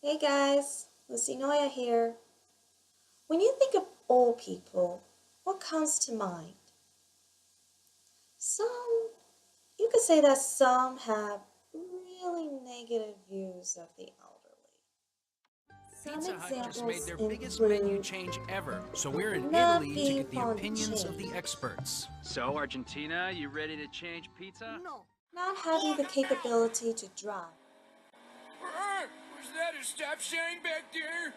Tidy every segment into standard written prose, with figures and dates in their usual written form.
Hey guys, Lucinoya here. When you think of old people, what comes to mind? Some, you could say that some have really negative views of the elderly. Some Pizza Hut just made examples their biggest menu include change ever, so we're in not Italy to being get the fond of opinions of the change, experts. So, Argentina, you ready to change pizza? No. not having the capability to drive, Was that a stop sign back there?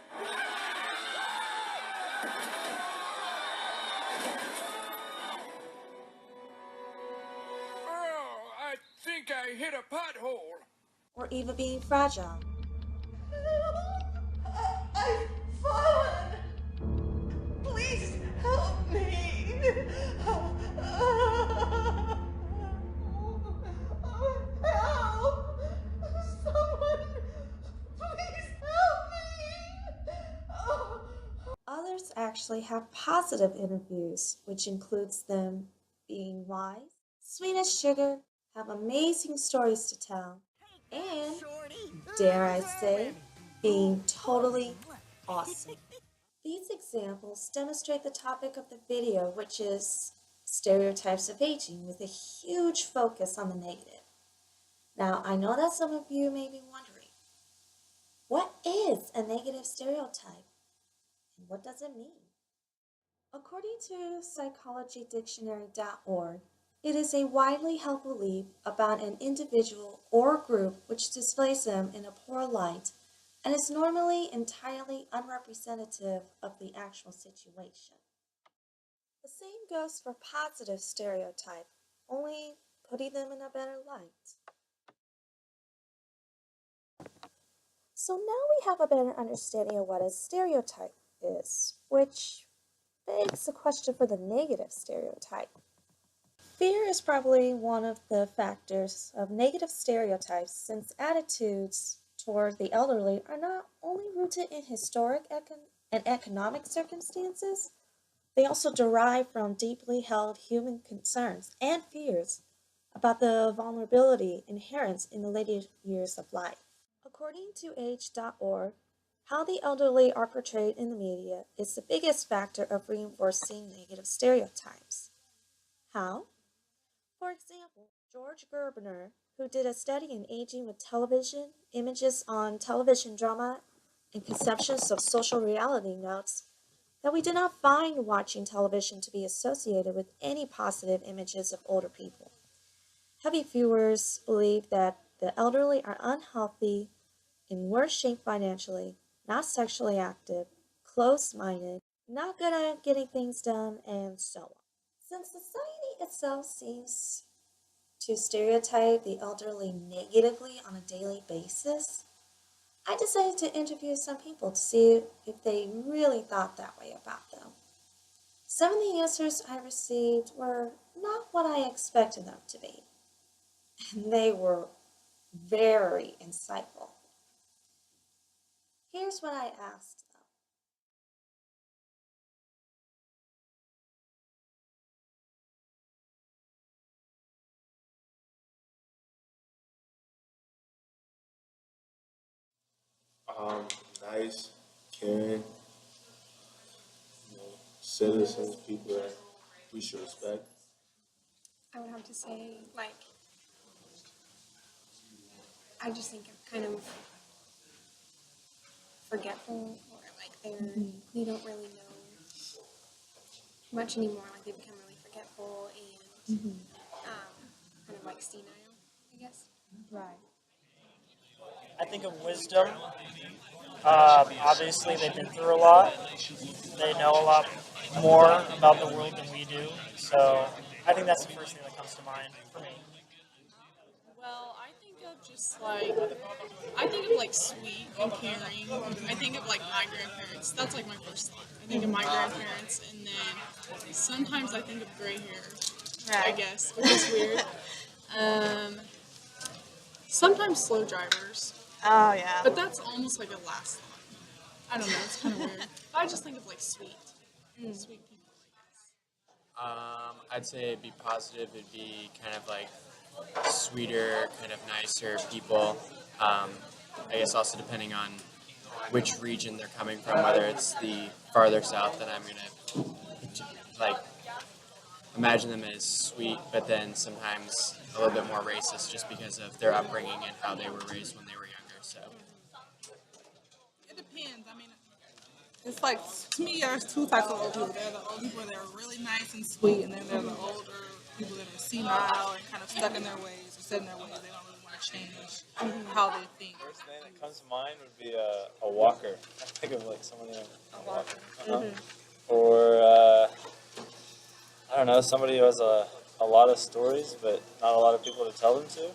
Oh, I think I hit a pothole. or even being fragile. I've fallen. Please help me. Help. Someone, please help me. Others actually have positive interviews, which includes them being wise, sweet as sugar, have amazing stories to tell, and, dare I say, being totally awesome. These examples demonstrate the topic of the video, which is stereotypes of aging, with a huge focus on the negative. Now, I know that some of you may be wondering, what is a negative stereotype and what does it mean? According to psychologydictionary.org, it is a widely held belief about an individual or group which displays them in a poor light and is normally entirely unrepresentative of the actual situation. The same goes for positive stereotype, only putting them in a better light. So now we have a better understanding of what a stereotype is, which begs the question for the negative stereotype. Fear is probably one of the factors of negative stereotypes, since attitudes toward the elderly are not only rooted in historic and economic circumstances, they also derive from deeply held human concerns and fears about the vulnerability inherent in the later years of life. According to age.org, how the elderly are portrayed in the media is the biggest factor of reinforcing negative stereotypes. How? For example, George Gerbner, who did a study in aging with television, images on television drama, and conceptions of social reality, notes that we do not find watching television to be associated with any positive images of older people. Heavy viewers believe that the elderly are unhealthy, in worse shape financially, not sexually active, close-minded, not good at getting things done, and so on. Since society itself seems to stereotype the elderly negatively on a daily basis, I decided to interview some people to see if they really thought that way about them. Some of the answers I received were not what I expected them to be, and they were very insightful. Here's what I asked them. Um, Nice, caring, citizens, people that we should respect. I would have to say, like, I just think of kind of forgetful, or like they don't really know much anymore. Like they become really forgetful and kind of like senile, I guess. Right. I think of wisdom. Obviously, they've been through a lot. They know a lot more about the world than we do. So I think that's the first thing that comes to mind for me. Well, I think of like sweet and caring. I think of like my grandparents. That's like my first thought. I think of my grandparents, and then sometimes I think of gray hair, I guess, which is weird. Sometimes slow drivers, Oh, yeah. but that's almost like a last thought. I don't know, it's kind of weird. But I just think of like sweet people, I guess. I'd say it'd be positive. It'd be kind of like sweeter, kind of nicer people. I guess also depending on which region they're coming from, whether it's the farther south, then I'm gonna like imagine them as sweet, but then sometimes a little bit more racist just because of their upbringing and how they were raised when they were younger. So It depends. I mean, it's like, to me, there's two types of old people. There are the old people that are really nice and sweet, and then there are the older people that are senile and kind of stuck in their ways or set in their ways. They don't really want to change how they think. First thing that comes to mind would be a walker. I think of like someone in a walker. Or, I don't know, somebody who has a lot of stories, but not a lot of people to tell them to.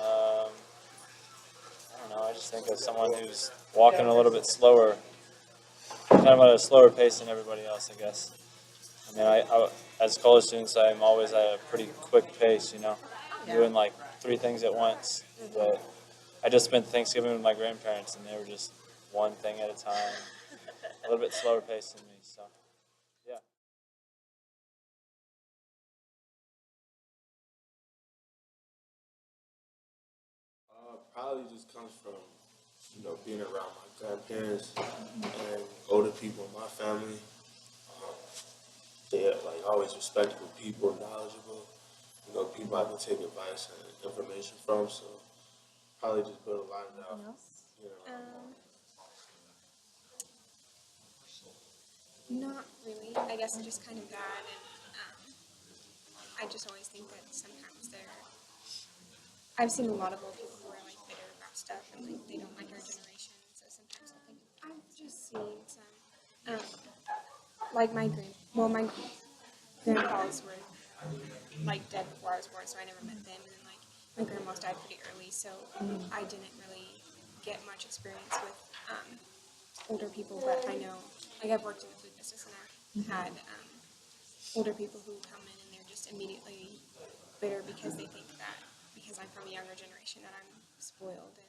I don't know, I just think of someone who's walking a little bit slower, kind of at a slower pace than everybody else, I guess. I mean, I as college students, I'm always at a pretty quick pace, you know, doing like 3 things at once. But I just spent Thanksgiving with my grandparents, and they were just one thing at a time, a little bit slower pace than me. So, yeah. Probably just comes from, being around my grandparents and older people in my family. They're like always respectful people, knowledgeable. People I can take advice and information from. So probably just build a line out. Not really. I guess it's just kind of that, and I just always think that sometimes I've seen a lot of old people who are like bitter about stuff, and like they don't like our generation. So sometimes I think I've just seen some, like my grandpas were like dead before I was born, so I never met them, and then like my grandma's died pretty early, so I didn't really get much experience with older people. But I know, like I've worked in the food business, and I've had older people who come in and they're just immediately bitter because they think that because I'm from a younger generation that I'm spoiled and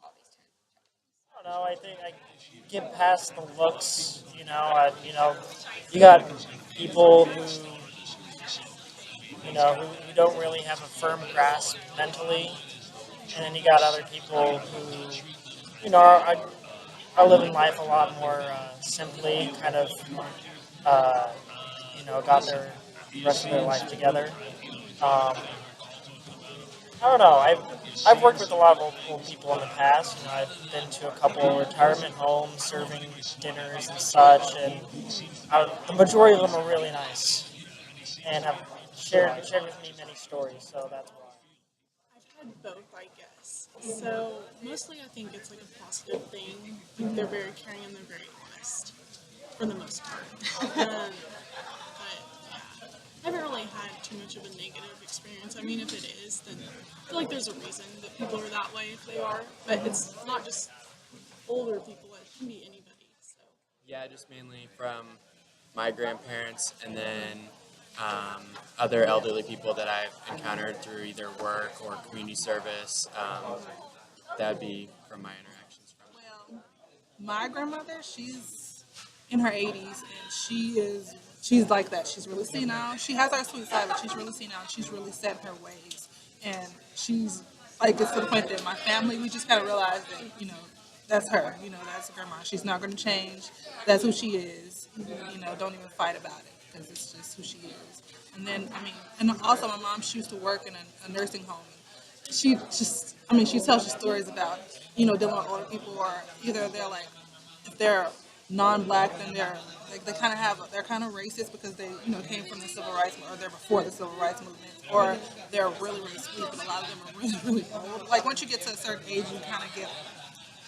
all these types of things. I don't know. I think I get past the looks. You got people who who don't really have a firm grasp mentally, and then you got other people who are living life a lot more simply, kind of got their rest of their life together. I don't know. I've worked with a lot of old people in the past. I've been to a couple of retirement homes, serving dinners and such, and the majority of them are really nice and have shared with me many stories. So that's why. I've had both, I guess. So mostly I think it's like a positive thing. Like they're very caring and they're very honest for the most part. But yeah, I haven't really had too much of a negative experience. I mean, if it is, then I feel like there's a reason that people are that way if they are. But it's not just older people, it can be anybody. So. yeah, just mainly from my grandparents, and then other elderly people that I've encountered through either work or community service. That'd be from my interactions. Well, my grandmother, she's in her 80s, and she's like that. She's really senile. She has her sweet side, but she's really senile. She's really set in her ways, and she's like, it's to the point that my family, we just kind of realized that, that's her. That's grandma. She's not going to change. That's who she is. Don't even fight about it because it's just who she is. And then, and also my mom, she used to work in a nursing home. She tells you stories about, dealing with older people, or either they're like, if they're non-black, then they're kind of racist because they, came from the civil rights, or they're before the civil rights movement, or they're really, really sweet, but a lot of them are really, really old. Like once you get to a certain age, you kind of get,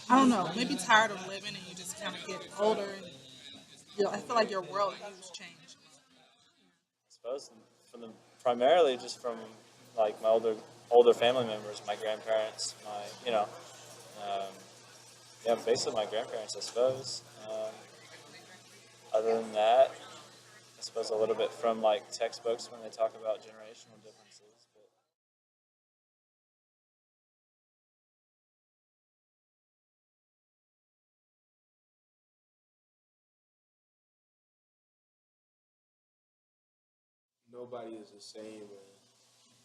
I don't know, maybe tired of living, and you just kind of get older, and I feel like your world views change. I suppose primarily just from like my older family members, my grandparents, basically my grandparents, I suppose. Other than that, I suppose a little bit from like textbooks when they talk about generational differences. But Nobody is the same, and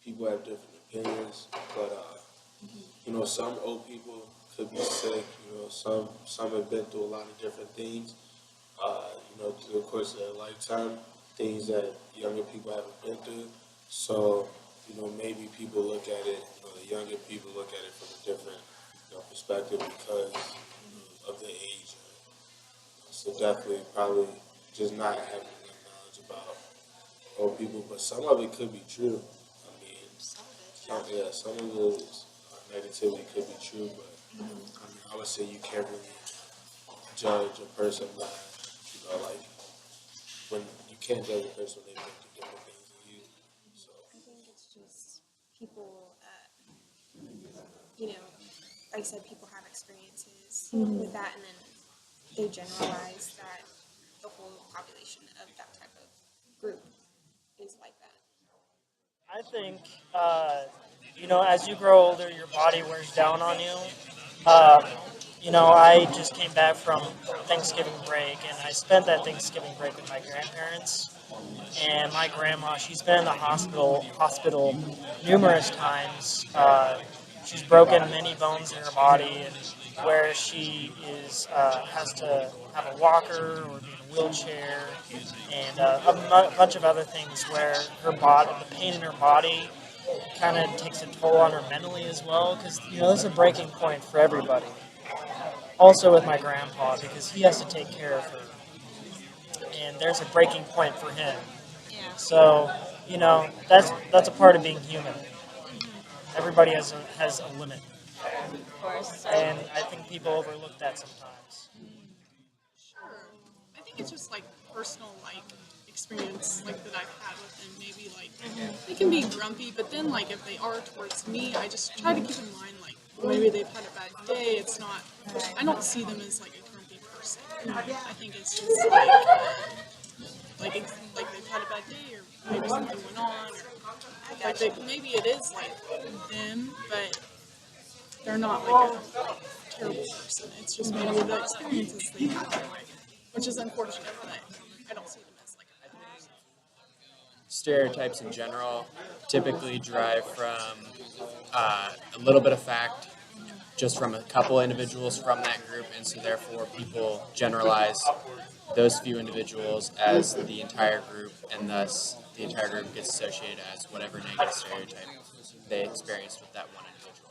people have different opinions. But some old people could be sick. You know, some have been through a lot of different things. You know, through the course of their lifetime, things that younger people haven't been through. So, you know, maybe people look at it. You know, the younger people look at it from a different, you know, perspective because of the age. So definitely, probably just not having enough knowledge about old people, but some of it could be true. I mean, some of the negativity could be true, but I mean, I would say you can't really judge a person by, you know, like when you can't judge a person when they think different things than you. So I think it's just people, you know, like I said, people have experiences with that, and then they generalize that the whole population of that type of group is like that. I think, you know, as you grow older, your body wears down on you. Um, you know, I just came back from Thanksgiving break, and I spent that Thanksgiving break with my grandparents. And my grandma, she's been in the hospital numerous times. She's broken many bones in her body, and where she is has to have a walker or be in a wheelchair, and bunch of other things where her body, the pain in her body, kind of takes a toll on her mentally as well. Because you know, this is a breaking point for everybody. Also with my grandpa, because he has to take care of her, and there's a breaking point for him. So, you know, that's a part of being human. Everybody has a limit, Of course. and I think people overlook that sometimes. Sure. I think it's just like personal like experience like that I've had with them. Maybe like they can be grumpy, but then like if they are towards me, I just try to keep in mind like maybe they've had a bad day. It's not. I don't see them as like a grumpy person. I think it's just like they've had a bad day or maybe something went on or like maybe it is like them, but they're not like a terrible person. It's just maybe the experiences they have in life, which is unfortunate, but I don't see them as like a bad person. Stereotypes in general typically derive from a little bit of fact, just from a couple individuals from that group, and so therefore people generalize those few individuals as the entire group, and thus the entire group gets associated as whatever negative stereotype they experienced with that one individual.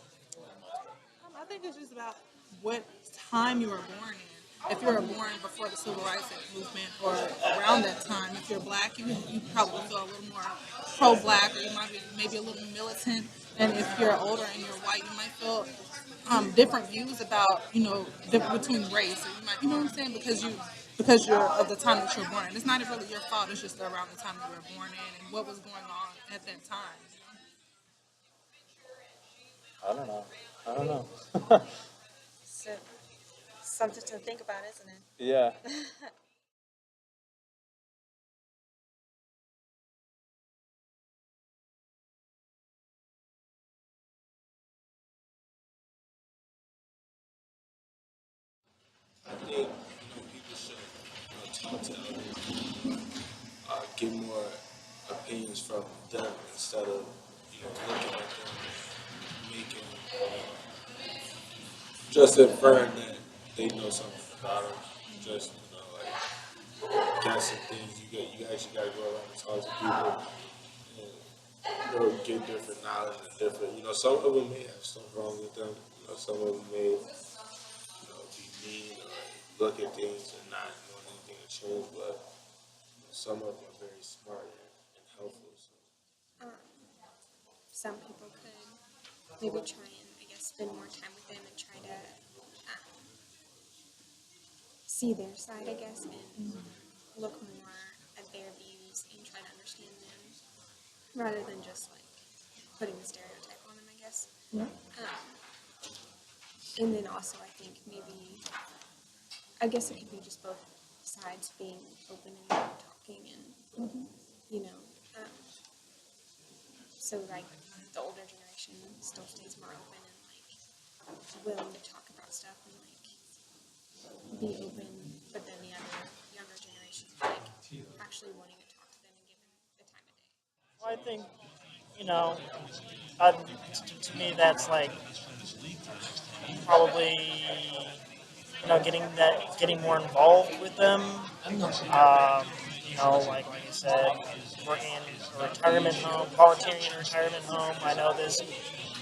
I think it's just about what time you were born in. If you were born before the Civil Rights Movement or around that time, if you're black, you probably feel a little more pro-black, or you might be maybe a little militant. And if you're older and you're white, you might feel different views about, you know, between race. Or you might, you know what I'm saying? Because you're of the time that you're born in. It's not really your fault. It's just around the time you were born in and what was going on at that time. I don't know. So, something to think about, isn't it? Yeah. I think, you know, people should, you know, talk to other people, get more opinions from them instead of, you know, looking at them and making, just inferring that they know something about them. Just, you know, like guessing things. You actually got to go around and talk to people and, you know, get different knowledge and different. You know, some of them may have stuff wrong with them. You know, some of them may, you know, be mean or look at things and not want anything to change. But you know, some of them are very smart and helpful. So. Some people could maybe try and, I guess, spend more time with them and try to see their side, I guess, and look more at their views and try to understand them rather than just like putting the stereotype on them, I guess. And then also, I think maybe, I guess it could be just both sides being open and talking and, you know, so like the older generation still stays more open and like willing to talk about stuff and like be open, but then the other younger generation like actually wanting to talk to them and give them the time of day. Well, I think, you know, to me that's like probably getting more involved with them. Like I said, working in a retirement home, volunteering in a retirement home. I know this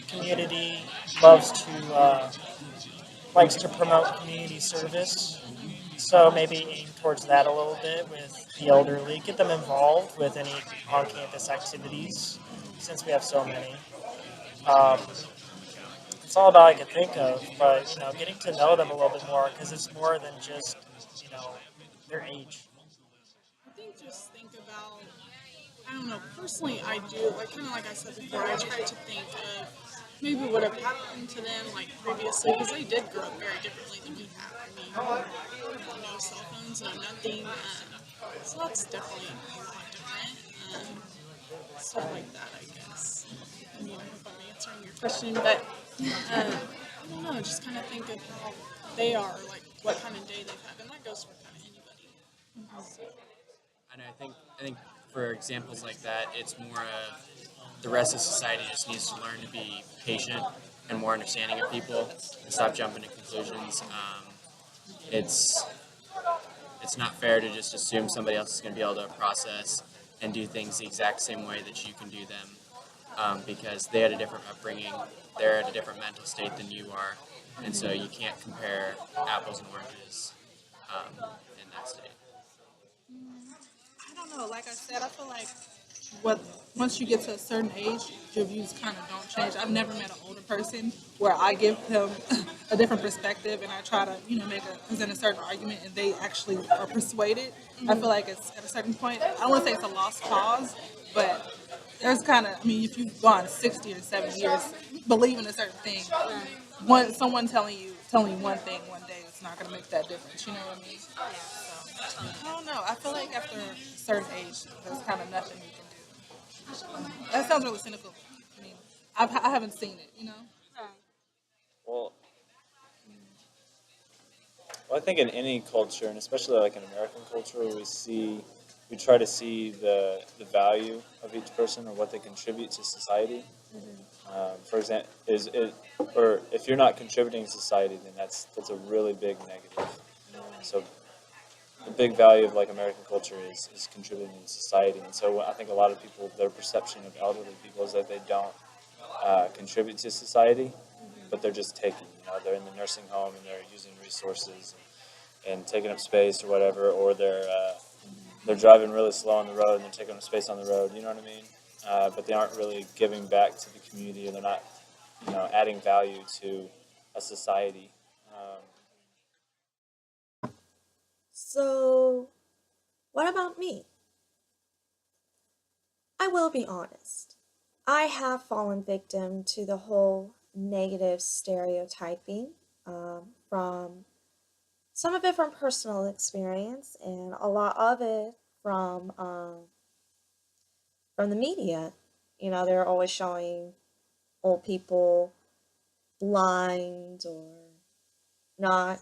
community loves to likes to promote community service. So maybe aim towards that a little bit with the elderly, get them involved with any on-campus activities, since we have so many. Um, it's all about I could think of, but getting to know them a little bit more because it's more than just their age. I think just think about, I don't know, personally I do, like kind of like I said before, I try to think of maybe what would have happened to them like previously, because they did grow up very differently than we have. I mean, no cell phones, no nothing, so that's definitely a lot different. Stuff like that, I guess. I mean, I hope I'm answering your question, but I don't know, just kind of think of how they are, like what kind of day they've had, and that goes for kind of anybody. So. And I think for examples like that, it's more of the rest of society just needs to learn to be patient and more understanding of people and stop jumping to conclusions. It's it's not fair to just assume somebody else is going to be able to process and do things the exact same way that you can do them, because they had a different upbringing, they're at a different mental state than you are, and so you can't compare apples and oranges in that state. I don't know. Like I said, I feel like what once you get to a certain age, your views kind of don't change. I've never met an older person where I give them a different perspective and I try to, present a certain argument and they actually are persuaded. I feel like it's at a certain point. I don't want to say it's a lost cause, but there's kind of. I mean, if you've gone 60 or 70 years believing a certain thing, someone telling you one thing one day, it's not going to make that difference. You know what I mean? So, I don't know. I feel like after a certain age, there's kind of nothing you can do. That sounds really cynical. I mean, I haven't seen it, Well, I think in any culture, and especially like in American culture, we try to see the value of each person or what they contribute to society. For example, or if you're not contributing to society, then that's a really big negative. So the big value of like American culture is contributing to society, and so I think a lot of people, their perception of elderly people is that they don't contribute to society, but they're just taking. They're in the nursing home and they're using resources and taking up space or whatever, or they're driving really slow on the road and they're taking up space on the road. You know what I mean? But they aren't really giving back to the community, or they're not, adding value to a society. So, what about me? I will be honest. I have fallen victim to the whole negative stereotyping, from some of it from personal experience, and a lot of it from the media. They're always showing old people blind or not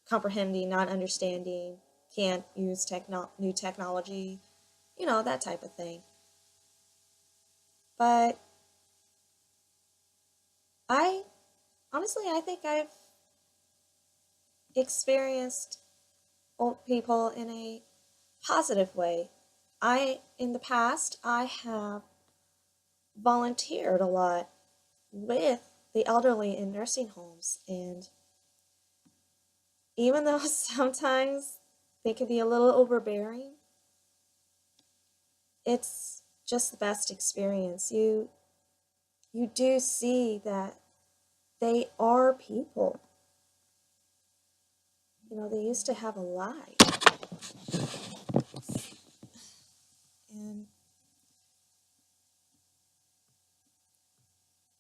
comprehending, not understanding, can't use new technology, that type of thing. But I I think I've experienced old people in a positive way. In the past, I have volunteered a lot with the elderly in nursing homes, and even though sometimes they can be a little overbearing, it's just the best experience. You do see that they are people. They used to have a life.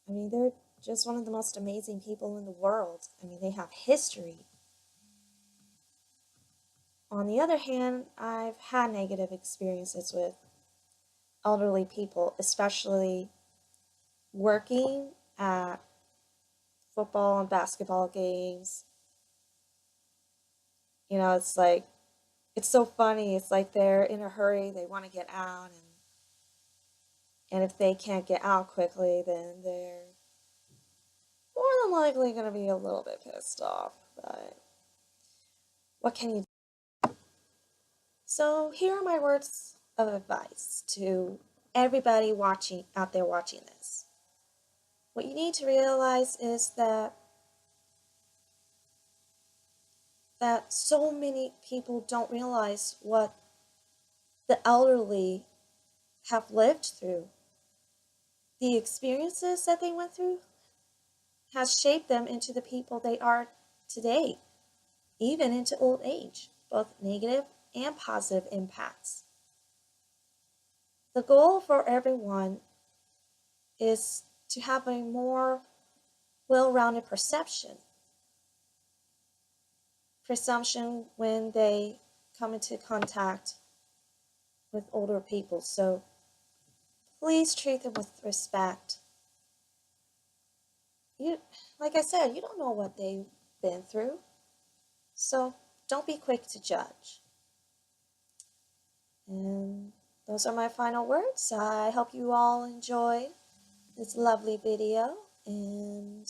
And they're just one of the most amazing people in the world. They have history. On the other hand, I've had negative experiences with elderly people, especially working at football and basketball games. It's so funny. It's like they're in a hurry, they want to get out, and if they can't get out quickly, then they're more than likely going to be a little bit pissed off, but what can you do? So here are my words of advice to everybody watching out there watching this. What you need to realize is that so many people don't realize what the elderly have lived through. The experiences that they went through has shaped them into the people they are today, even into old age, both negative and positive impacts. The goal for everyone is to have a more well-rounded perception when they come into contact with older people. So please treat them with respect. Like I said, you don't know what they've been through, so don't be quick to judge. And those are my final words. I hope you all enjoyed this lovely video and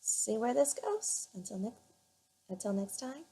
see where this goes. Until next time.